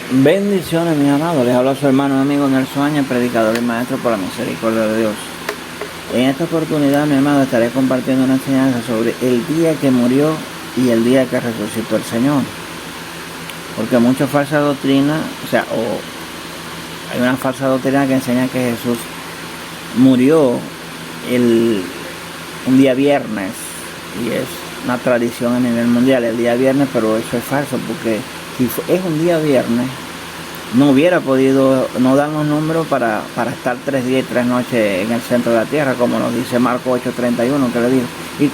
Bendiciones, mis amados. Les habla su hermano y amigo Nelson Áñez, predicador y maestro por la misericordia de Dios. En esta oportunidad, mi amado, estaré compartiendo una enseñanza sobre el día que murió y el día que resucitó el Señor. Porque mucha falsa doctrina, hay una falsa doctrina que enseña que Jesús murió un día viernes, y es una tradición a nivel mundial el día viernes, pero eso es falso, porque si es un día viernes, no hubiera podido, no dan un número para estar 3 días y 3 noches en el centro de la tierra, como nos dice Marcos 8:31, que le dijo. Y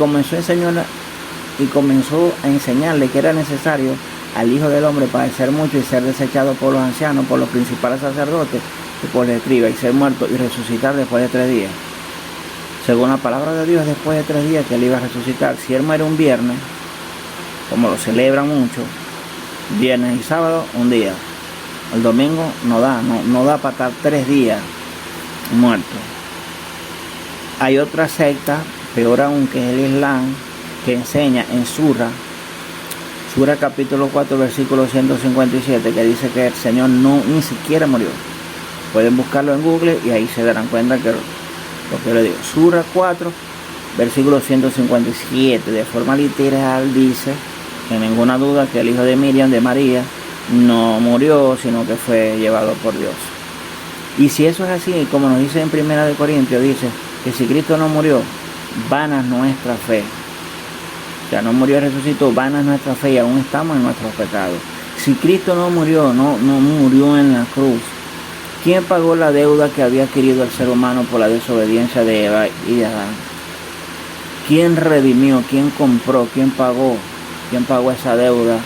comenzó a enseñarle que era necesario al Hijo del Hombre padecer mucho y ser desechado por los ancianos, por los principales sacerdotes y por los escribas, y ser muerto y resucitar después de 3 días. Según la palabra de Dios, después de 3 días que él iba a resucitar. Si él muere un viernes, como lo celebran mucho, viernes y sábado, un día. El domingo no da para estar 3 días muerto. Hay otra secta, peor aún, que es el Islam, que enseña en Sura capítulo 4, versículo 157, que dice que el Señor ni siquiera murió. Pueden buscarlo en Google y ahí se darán cuenta que lo que le digo. Sura 4, versículo 157, de forma literal dice, sin ninguna duda, que el hijo de Miriam, de María, no murió, sino que fue llevado por Dios. Y si eso es así, como nos dice en 1 Corintios, dice que si Cristo no murió, vana es nuestra fe. O sea, no murió y resucitó, vana es nuestra fe y aún estamos en nuestros pecados. Si Cristo no murió, no murió en la cruz, ¿quién pagó la deuda que había adquirido el ser humano por la desobediencia de Eva y de Adán? ¿Quién redimió? ¿Quién compró? ¿Quién pagó esa deuda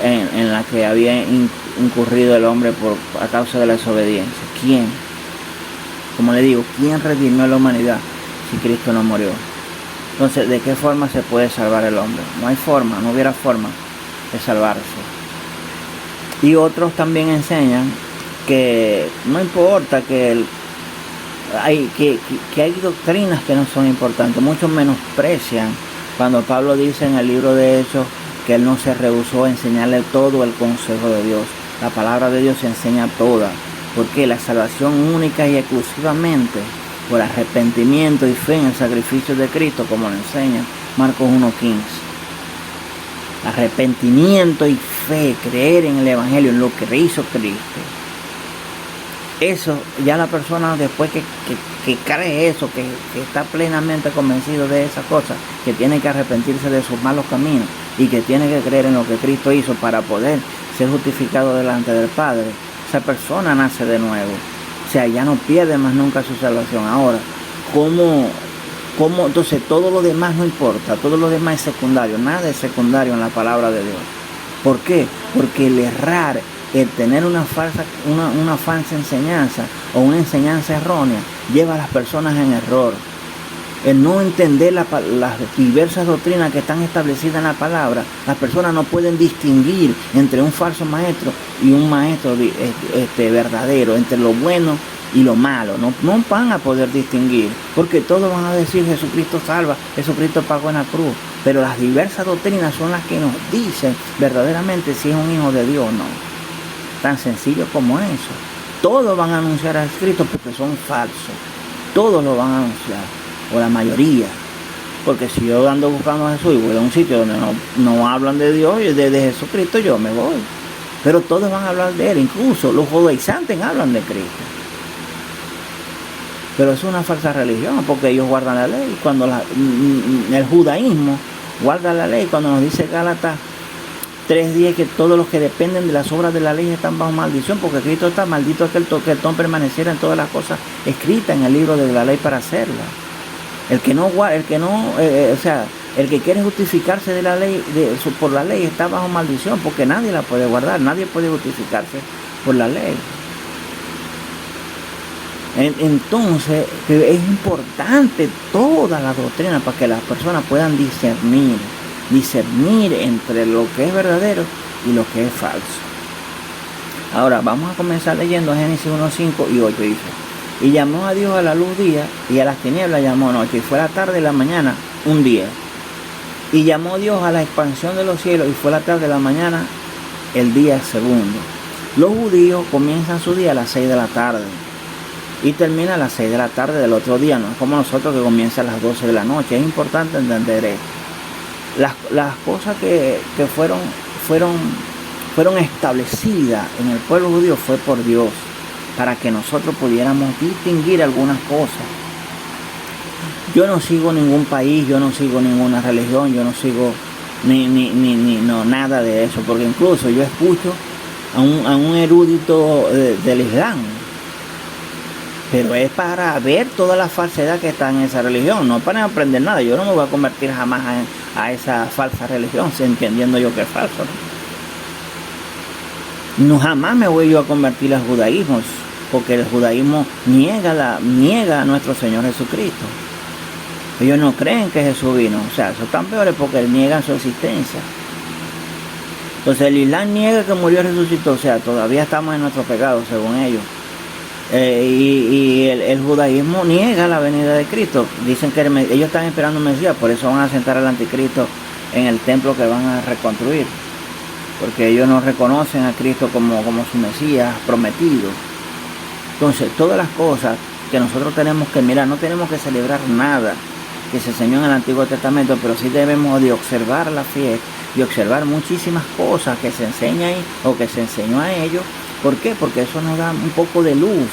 en la que había incurrido el hombre a causa de la desobediencia? ¿Quién? Como le digo, ¿quién redimió a la humanidad si Cristo no murió? Entonces, ¿de qué forma se puede salvar el hombre? No hay forma, no hubiera forma de salvarse. Y otros también enseñan que no importa que hay doctrinas que no son importantes. Muchos menosprecian cuando Pablo dice en el libro de Hechos que él no se rehusó a enseñarle todo el consejo de Dios. La palabra de Dios se enseña toda, porque la salvación única y exclusivamente por arrepentimiento y fe en el sacrificio de Cristo, como lo enseña Marcos 1:15. Arrepentimiento y fe, creer en el Evangelio, en lo que hizo Cristo. Eso, ya la persona después que cree eso, que está plenamente convencido de esa cosa, que tiene que arrepentirse de sus malos caminos y que tiene que creer en lo que Cristo hizo para poder ser justificado delante del Padre, esa persona nace de nuevo. O sea, ya no pierde más nunca su salvación. Ahora, ¿cómo? Entonces todo lo demás no importa, todo lo demás es secundario, nada es secundario en la palabra de Dios. ¿Por qué? Porque el errar, el tener una falsa enseñanza o una enseñanza errónea lleva a las personas en error. El no entender las diversas doctrinas que están establecidas en la palabra, las personas no pueden distinguir entre un falso maestro y un maestro verdadero, entre lo bueno y lo malo. No van a poder distinguir, porque todos van a decir Jesucristo salva, Jesucristo pagó en la cruz, pero las diversas doctrinas son las que nos dicen verdaderamente si es un hijo de Dios o no. Tan sencillo como eso. Todos van a anunciar a Cristo porque son falsos. Todos lo van a anunciar, o la mayoría. Porque si yo ando buscando a Jesús y voy a un sitio donde no hablan de Dios y de Jesucristo, yo me voy. Pero todos van a hablar de Él, incluso los judaizantes hablan de Cristo. Pero es una falsa religión, porque ellos guardan la ley. Cuando el judaísmo guarda la ley, cuando nos dice Gálatas 3:10 que todos los que dependen de las obras de la ley están bajo maldición, porque Cristo está maldito aquel que el permaneciera en todas las cosas escritas en el libro de la ley para hacerlas. El que quiere justificarse de la ley, por la ley, está bajo maldición, porque nadie la puede guardar, nadie puede justificarse por la ley. Entonces, es importante toda la doctrina para que las personas puedan discernir entre lo que es verdadero y lo que es falso. Ahora, vamos a comenzar leyendo Génesis 1:5 y 8, dice: y llamó a Dios a la luz día, y a las tinieblas llamó noche, y fue la tarde y la mañana un día. Y llamó Dios a la expansión de los cielos, y fue la tarde y la mañana el día segundo. Los judíos comienzan su día a las 6 de la tarde y termina a las 6 de la tarde del otro día. No es como nosotros que comienza a las 12 de la noche. Es importante entender esto. Las cosas que fueron establecidas en el pueblo judío fue por Dios, para que nosotros pudiéramos distinguir algunas cosas. Yo no sigo ningún país, yo no sigo ninguna religión, yo no sigo nada de eso, porque incluso yo escucho a un erudito del Islam, pero es para ver toda la falsedad que está en esa religión, no para aprender nada. Yo no me voy a convertir jamás a esa falsa religión, entendiendo yo que es falso, ¿no? Jamás me voy yo a convertir al judaísmo, porque el judaísmo niega a nuestro Señor Jesucristo. Ellos no creen que Jesús vino, o sea, son tan peores porque niegan su existencia. Entonces el Islam niega que murió y resucitó, o sea, todavía estamos en nuestro pecado según ellos. Y el judaísmo niega la venida de Cristo. Dicen que ellos están esperando un Mesías, por eso van a sentar al anticristo en el templo que van a reconstruir, porque ellos no reconocen a Cristo como su Mesías prometido. Entonces todas las cosas que nosotros tenemos que mirar, no tenemos que celebrar nada que se enseñó en el Antiguo Testamento, pero sí debemos de observar la fiesta y observar muchísimas cosas que se enseñan o que se enseñó a ellos. ¿Por qué? Porque eso nos da un poco de luz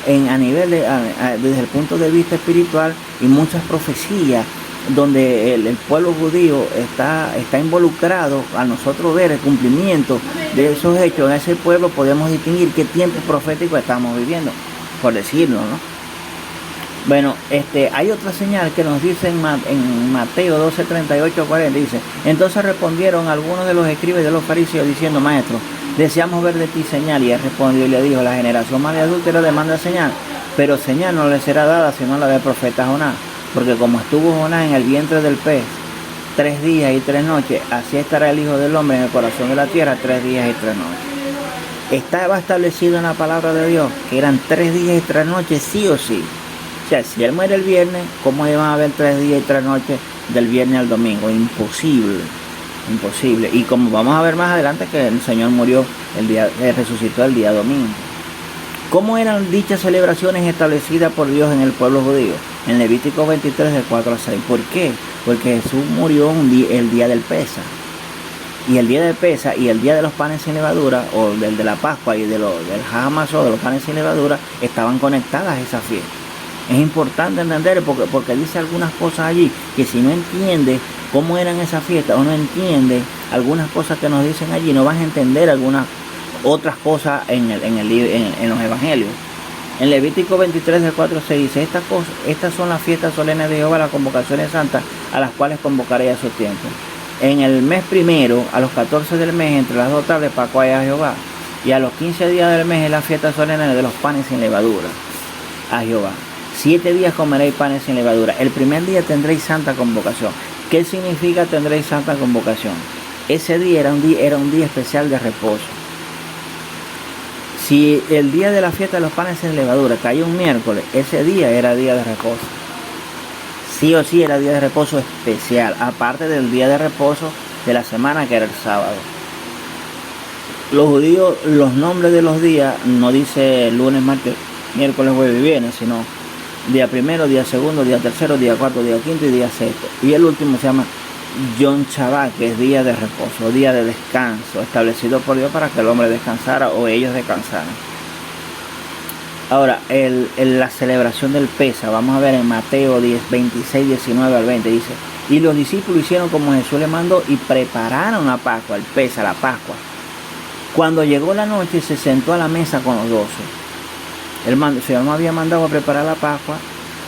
desde el punto de vista espiritual, y muchas profecías donde el pueblo judío está involucrado. A nosotros ver el cumplimiento de esos hechos en ese pueblo, podemos distinguir qué tiempo profético estamos viviendo, por decirlo, ¿no? Bueno, hay otra señal que nos dice en Mateo 12, 38, 40, dice: entonces respondieron algunos de los escribas y de los fariseos diciendo: maestro, deseamos ver de ti señal. Y él respondió y le dijo: la generación más adúltera demanda señal, pero señal no le será dada sino la del profeta Jonás. Porque como estuvo Jonás en el vientre del pez 3 días y 3 noches, así estará el Hijo del Hombre en el corazón de la tierra 3 días y 3 noches. Estaba establecido en la palabra de Dios que eran 3 días y 3 noches sí o sí. O sea, si él muere el viernes, ¿cómo iban a haber 3 días y 3 noches del viernes al domingo? Imposible, imposible. Y como vamos a ver más adelante, que el Señor resucitó el día domingo. ¿Cómo eran dichas celebraciones establecidas por Dios en el pueblo judío? En Levítico 23, de 4 a 6. ¿Por qué? Porque Jesús murió el día del Pesa. Y el día de Pesa y el día de los panes sin levadura, o del de la Pascua y del Hamatzot, de los panes sin levadura, estaban conectadas a esa fiesta. Es importante entender porque dice algunas cosas allí que si no entiendes cómo eran esas fiestas, o no entiendes algunas cosas que nos dicen allí, no vas a entender algunas otras cosas en los evangelios. En Levítico 23, de 4 se dice: estas son las fiestas solemnes de Jehová, las convocaciones santas, a las cuales convocaré a su tiempo. En el mes primero, a los 14 del mes, entre las 2 tardes, Pascua a Jehová. Y a los 15 días del mes es la fiesta solemne de los panes sin levadura a Jehová. 7 días comeréis panes sin levadura. El primer día tendréis santa convocación. ¿Qué significa tendréis santa convocación? Ese día era un día especial de reposo. Si el día de la fiesta de los panes sin levadura caía un miércoles, ese día era día de reposo. Sí o sí era día de reposo especial, aparte del día de reposo de la semana, que era el sábado. Los judíos, los nombres de los días no dice lunes, martes, miércoles, jueves y viernes, sino día primero, día segundo, día tercero, día cuarto, día quinto y día sexto. Y el último se llama Yom Shabbat, que es día de reposo, día de descanso, establecido por Dios para que el hombre descansara o ellos descansaran. Ahora, la celebración del Pesa, vamos a ver en Mateo 10, 26, 19 al 20, dice: y los discípulos hicieron como Jesús les mandó y prepararon la Pascua, el Pesa, la Pascua. Cuando llegó la noche, se sentó a la mesa con los 12. El Señor nos había mandado a preparar la Pascua,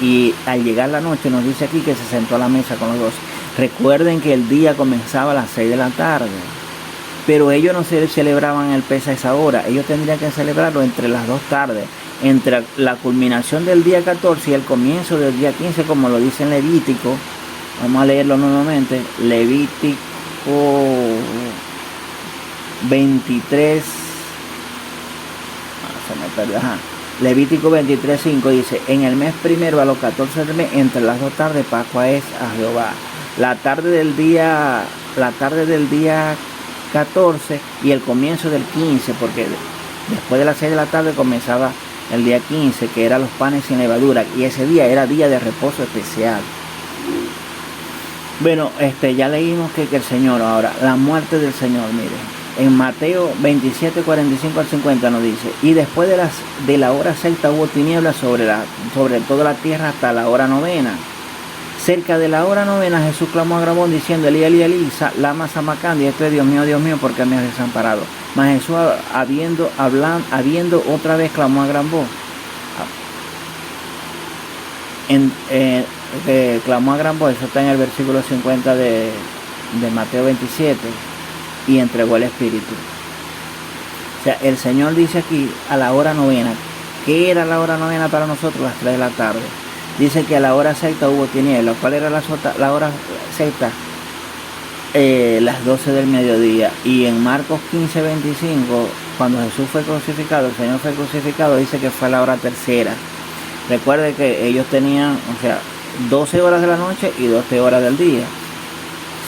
y al llegar la noche nos dice aquí que se sentó a la mesa con los 12. Recuerden que el día comenzaba a las 6 de la tarde, pero ellos no celebraban el Pesa a esa hora. Ellos tendrían que celebrarlo entre las 2 tardes, entre la culminación del día 14 y el comienzo del día 15, como lo dice en Levítico. Vamos a leerlo nuevamente. Levítico 23. Se me perdió. Levítico 23, 5 dice: en el mes primero, a los 14 del mes, entre las 2 tardes, Pascua es a Jehová. La tarde del día 14 y el comienzo del 15, porque Después de las 6 de la tarde comenzaba el día 15, que eran los panes sin levadura, y ese día era día de reposo especial. Bueno, ya leímos que el Señor, ahora, la muerte del Señor, miren. En Mateo 27, 45 al 50 nos dice: y después de la hora sexta hubo tinieblas sobre toda la tierra hasta la hora novena. Cerca de la hora novena Jesús clamó a gran voz diciendo: Elí, Elí, Elí, lama sabactani, esto es Dios mío, ¿por qué me has desamparado? Mas Jesús, habiendo otra vez, clamó a gran voz. Clamó a gran voz, eso está en el versículo 50 de Mateo 27, y entregó el Espíritu. O sea, el Señor dice aquí a la hora novena. ¿Qué era la hora novena para nosotros? Las 3 de la tarde. Dice que a la hora sexta hubo tinieblas. ¿Cuál era la hora sexta? Las 12 del mediodía. Y en Marcos 15, 25, cuando Jesús fue crucificado, el Señor fue crucificado, dice que fue a la hora tercera. Recuerde que ellos tenían, 12 horas de la noche y 12 horas del día.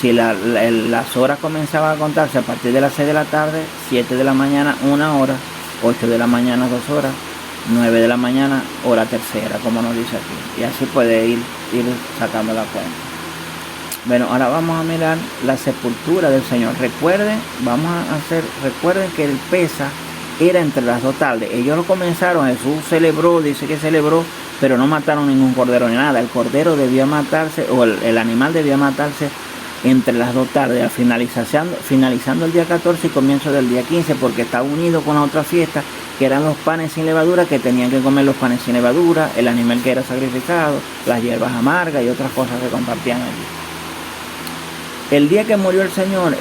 Si las horas comenzaban a contarse a partir de las 6 de la tarde, 7 de la mañana, 1 hora, 8 de la mañana, 2 horas, 9 de la mañana, hora tercera, como nos dice aquí. Y así puede ir sacando la cuenta. Bueno, ahora vamos a mirar la sepultura del Señor. Recuerden que el Pesa era entre las 2 tardes. Ellos lo comenzaron, Jesús celebró, dice que celebró, pero no mataron ningún cordero ni nada. El cordero debía matarse, o el animal debía matarse entre las 2 tardes, finalizando el día 14 y comienzo del día 15, porque está unido con la otra fiesta, que eran los panes sin levadura, que tenían que comer los panes sin levadura, el animal que era sacrificado, las hierbas amargas y otras cosas que compartían allí. El día que murió el Señor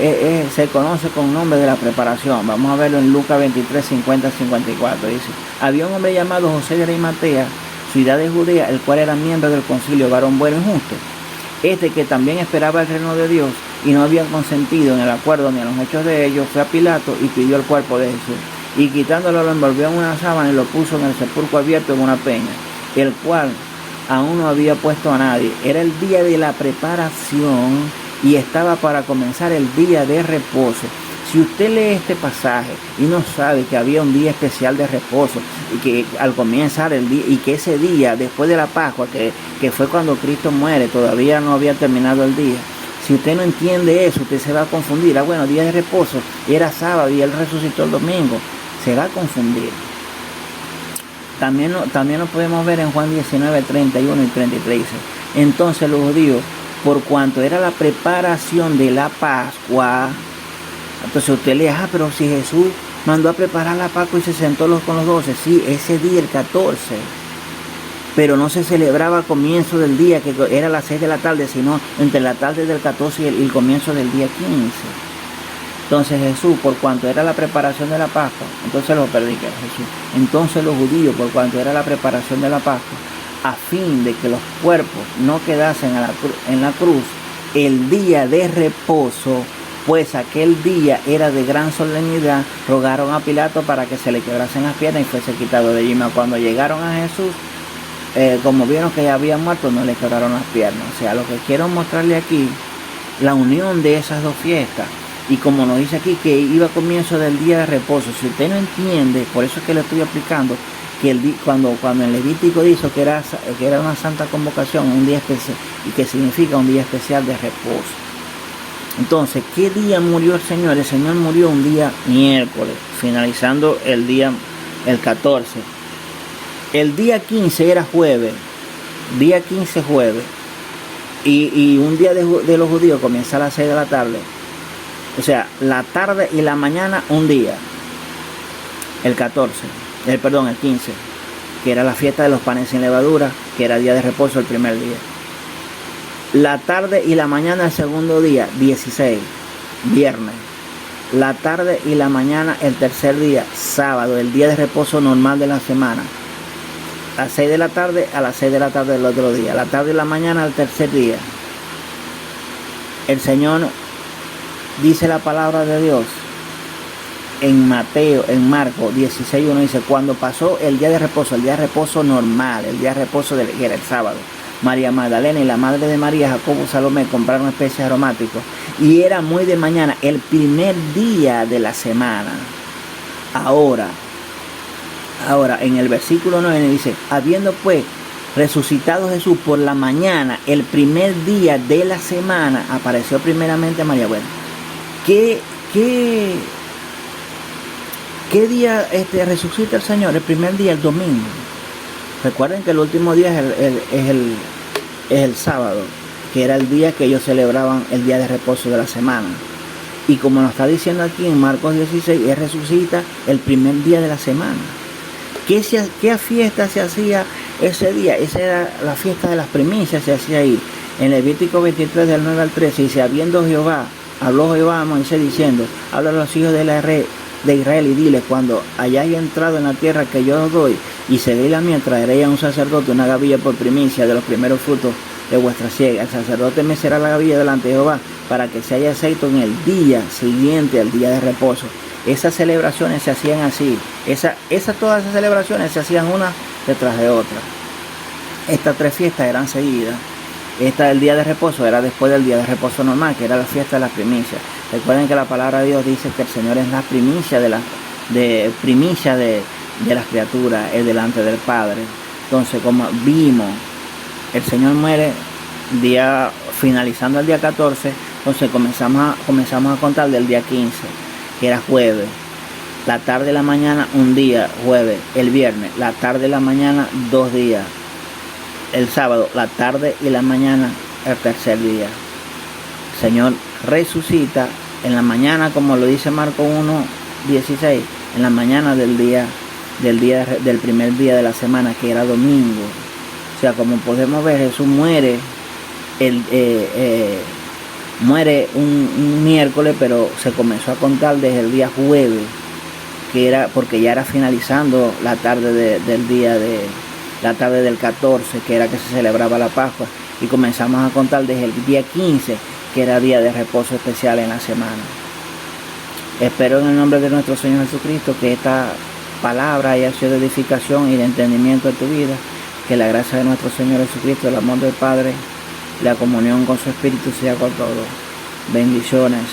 se conoce con nombre de la preparación. Vamos a verlo en Lucas 23, 50, 54. Dice: había un hombre llamado José de Arimatea, ciudad de Judea, el cual era miembro del concilio, varón bueno y justo. Que también esperaba el reino de Dios y no había consentido en el acuerdo ni en los hechos de ellos, fue a Pilato y pidió el cuerpo de Jesús. Y quitándolo lo envolvió en una sábana y lo puso en el sepulcro abierto en una peña, el cual aún no había puesto a nadie. Era el día de la preparación y estaba para comenzar el día de reposo. Si usted lee este pasaje y no sabe que había un día especial de reposo y que al comenzar el día, y que ese día después de la Pascua, que fue cuando Cristo muere, todavía no había terminado el día. Si usted no entiende eso, usted se va a confundir. Bueno, día de reposo era sábado y Él resucitó el domingo. Se va a confundir. También lo podemos ver en Juan 19, 31 y 33. Entonces los judíos, por cuanto era la preparación de la Pascua, entonces usted le dice: pero si Jesús mandó a preparar la Pascua y se sentó con los 12, sí, ese día, el 14, pero no se celebraba al comienzo del día, que era las 6 de la tarde, sino entre la tarde del 14 y el comienzo del día 15. Entonces Jesús, por cuanto era la preparación de la Pascua, entonces entonces los judíos, por cuanto era la preparación de la Pascua, a fin de que los cuerpos no quedasen en la cruz, el día de reposo, pues aquel día era de gran solemnidad, rogaron a Pilato para que se le quebrasen las piernas y fuese quitado de allí. Cuando llegaron a Jesús, como vieron que ya había muerto, no le quebraron las piernas. O sea, lo que quiero mostrarle aquí, la unión de esas dos fiestas. Y como nos dice aquí que iba a comienzo del día de reposo, si usted no entiende, por eso es que le estoy explicando que cuando el Levítico dijo que era una santa convocación, un día especial, y que significa un día especial de reposo. Entonces, ¿qué día murió el Señor? El Señor murió un día miércoles, finalizando el día, el 14. El día 15 era jueves, día 15 jueves, y un día de los judíos comienza a las 6 de la tarde. O sea, la tarde y la mañana un día, el 15, que era la fiesta de los panes sin levadura, que era día de reposo el primer día. La tarde y la mañana el segundo día, 16, viernes. La tarde y la mañana el tercer día, sábado, el día de reposo normal de la semana. A las 6 de la tarde a las 6 de la tarde del otro día. La tarde y la mañana el tercer día. El Señor dice la palabra de Dios en Marcos 16:1 dice: cuando pasó el día de reposo normal, el día de reposo que era el sábado, María Magdalena y la madre de María, Jacobo, Salomé compraron especies aromáticos, y era muy de mañana, el primer día de la semana. Ahora, Ahora, en el versículo 9 dice, habiendo pues resucitado Jesús por la mañana, el primer día de la semana, apareció primeramente a María. Bueno, ¿qué día resucita el Señor? El primer día, el domingo. Recuerden que el último día es el sábado, que era el día que ellos celebraban el día de reposo de la semana. Y como nos está diciendo aquí en Marcos 16, Él resucita el primer día de la semana. ¿Qué fiesta se hacía ese día? Esa era la fiesta de las primicias, se hacía ahí. En Levítico 23, del 9 al 13, dice, habló Jehová a Moisés diciendo, habla a los hijos de Israel y dile, cuando hayáis entrado en la tierra que yo os doy, y seguís la mía, traeréis a un sacerdote una gavilla por primicia de los primeros frutos de vuestra siega. El sacerdote mecerá la gavilla delante de Jehová, para que se haya aceite en el día siguiente al día de reposo. Esas celebraciones se hacían así. Todas esas celebraciones se hacían una detrás de otra. Estas 3 fiestas eran seguidas. El día de reposo era después del día de reposo normal, que era la fiesta de las primicias. Recuerden que la palabra de Dios dice que el Señor es la primicia de las criaturas, es delante del Padre. Entonces, como vimos, el Señor muere finalizando el día 14, entonces comenzamos a contar del día 15, que era jueves. La tarde y la mañana, un día, jueves. El viernes, la tarde y la mañana, 2 días. El sábado, la tarde y la mañana, el tercer día. El Señor resucita en la mañana, como lo dice Marcos 1:16, en la mañana del primer día de la semana, que era domingo. O sea, como podemos ver, Jesús muere muere un miércoles, pero se comenzó a contar desde el día jueves, que era porque ya era finalizando la tarde del 14, que era que se celebraba la Pascua, y comenzamos a contar desde el día 15, que era día de reposo especial en la semana. Espero en el nombre de nuestro Señor Jesucristo que esta palabra haya sido de edificación y de entendimiento de tu vida, que la gracia de nuestro Señor Jesucristo, el amor del Padre, la comunión con su Espíritu sea con todos. Bendiciones.